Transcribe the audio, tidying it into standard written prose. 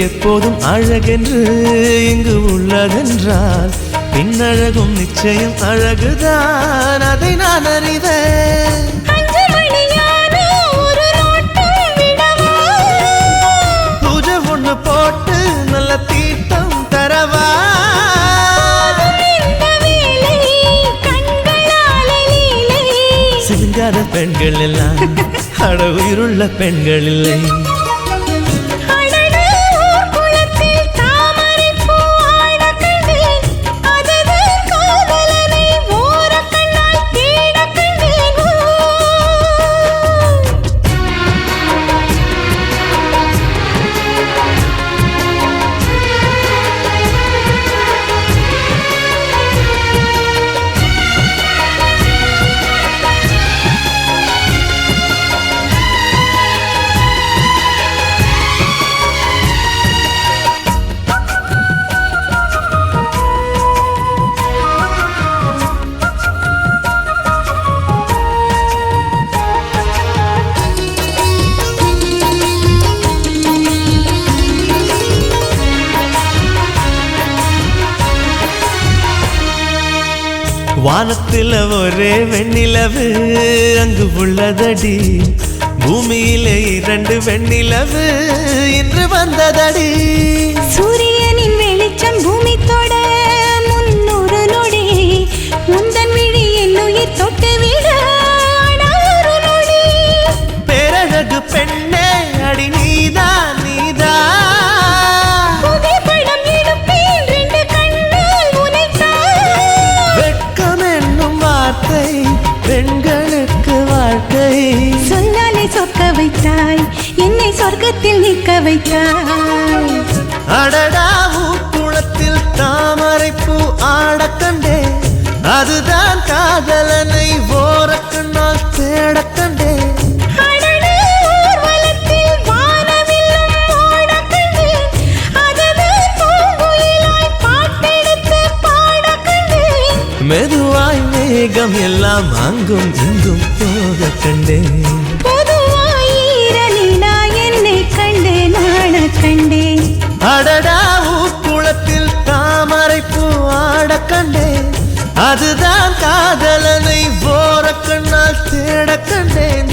எப்போதும் அழகென்று இங்கு உள்ளதென்றால் பின்னழகும் நிச்சயம் அழகுதான், அதை நான் அறிவேன். பூஜை ஒண்ணு போட்டு நல்ல தீட்டம் தரவா? சிங்கார பெண்கள் எல்லாம் அட உயிருள்ள பெண்கள் இல்லை. வானத்தில் ஒரே வெண்ணிலவு அங்கு உள்ளதடி, பூமியிலே 2 வெண்ணிலவு இன்று வந்ததடி. சூரியனின் வெளிச்சம் பூமி தொட 300 நொடி, முந்தன் விழி என் உயிர் தொட்டு விட ஒரு நொடி. பேரழகு பெண்ணே அடி நீதான் நீதான். பெண்களுக்கு வாழ்க்கை சொல்லாலே சொக்க வைத்தாய், என்னை சொர்க்கத்தில் நிற்க வைத்தாய். அடடா ஊக்குளத்தில் தாமரை பூ ஆடக் கண்டே, அதுதான் காதலனை ஓரக்கண்ணால் தேடக் கண்டே. மெதுவாய் மேகம் எல்லாம் அங்கும் இங்கும் போக கண்டேன். என்னை கண்டே நாண கண்டேன். அடடா ஊக்குளத்தில் தாமரை பூ ஆடக் கண்டேன், அதுதான் காதலனை ஓரக்கண்ணால் தேடக் கண்டேன்.